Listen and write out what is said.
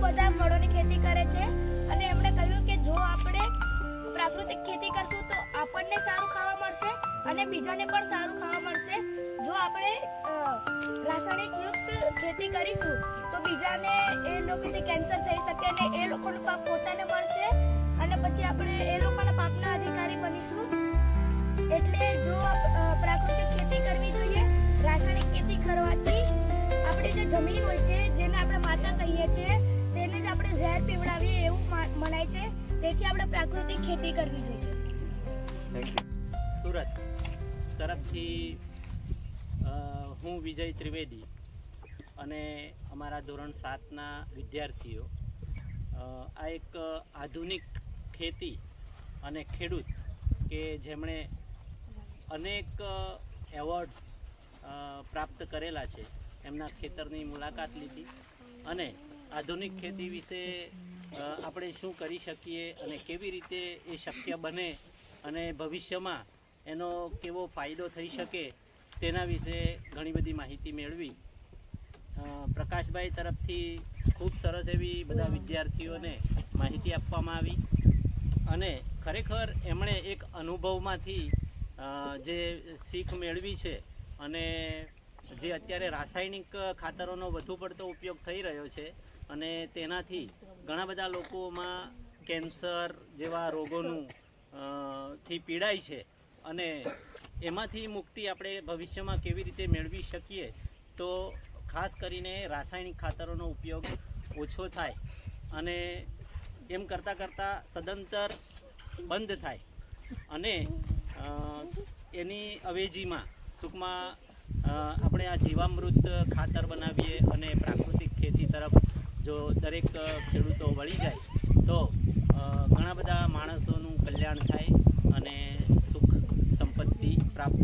બધા ફળોની ખેતી કરે છે અને એમણે કહ્યું કે જો આપણે પ્રાકૃતિક ખેતી કરશું તો આપણને સારું ખાવા મળશે અને બીજાને પણ સારું ખાવા મળશે. જો આપણે રાસાયણિક યુક્ત ખેતી કરીશું તો બીજાને એ લોકોથી કેન્સર થઈ શકે અને એ લોકોનો પાપ પોતાને મળશે અને પછી આપણે એ લોકોના પાપના અધિકારી બનીશું. એટલે જો પ્રાકૃતિક ખેતી કરવી જોઈએ. રાસાયણિક ખેતી કરવાથી આપણી જે જમીન હોય છે, જેને આપણે માતા કહીએ છીએ, તેને જ આપણે ઝેર પીવડાવીએ એવું મનાય છે. તેથી આપણે પ્રાકૃતિક ખેતી કરવી જોઈએ. Thank you. સુરત તરફથી હું વિજય ત્રિવેદી અને અમારા ધોરણ 7ના વિદ્યાર્થીઓ આ એક આધુનિક ખેતી અને ખેડૂત કે જેમણે અનેક એવોર્ડ પ્રાપ્ત કરેલા છે, એમના ખેતરની મુલાકાત લીધી અને આધુનિક ખેતી વિશે આપણે શું કરી શકીએ અને કેવી રીતે એ શક્ય બને અને ભવિષ્યમાં એનો કેવો ફાયદો થઈ શકે તેના વિશે ઘણી બધી માહિતી મેળવી. પ્રકાશભાઈ તરફથી ખૂબ સરસ એવી બધા વિદ્યાર્થીઓને માહિતી આપવામાં આવી અને ખરેખર એમણે એક અનુભવમાંથી જે શીખ મેળવી છે અને જે અત્યારે રાસાયણિક ખાતરોનો વધુ પડતો ઉપયોગ થઈ રહ્યો છે અને તેનાથી ઘણા બધા લોકોમાં કેન્સર જેવા રોગોનું થી પીડાય છે અને એમાંથી મુક્તિ આપણે ભવિષ્યમાં કેવી રીતે મેળવી શકીએ તો ખાસ કરીને રાસાયણિક ખાતરોનો ઉપયોગ ઓછો થાય અને એમ કરતાં કરતાં સદંતર બંધ થાય અને એની અવેજીમાં ટૂંકમાં આપણે આ જીવામૃત ખાતર બનાવીએ અને પ્રાકૃતિક ખેતી તરફ જો દરેક ખેડૂતો વળી જાય તો ઘણા બધા માણસોનું કલ્યાણ થાય અને સુખ સંપત્તિ પ્રાપ્ત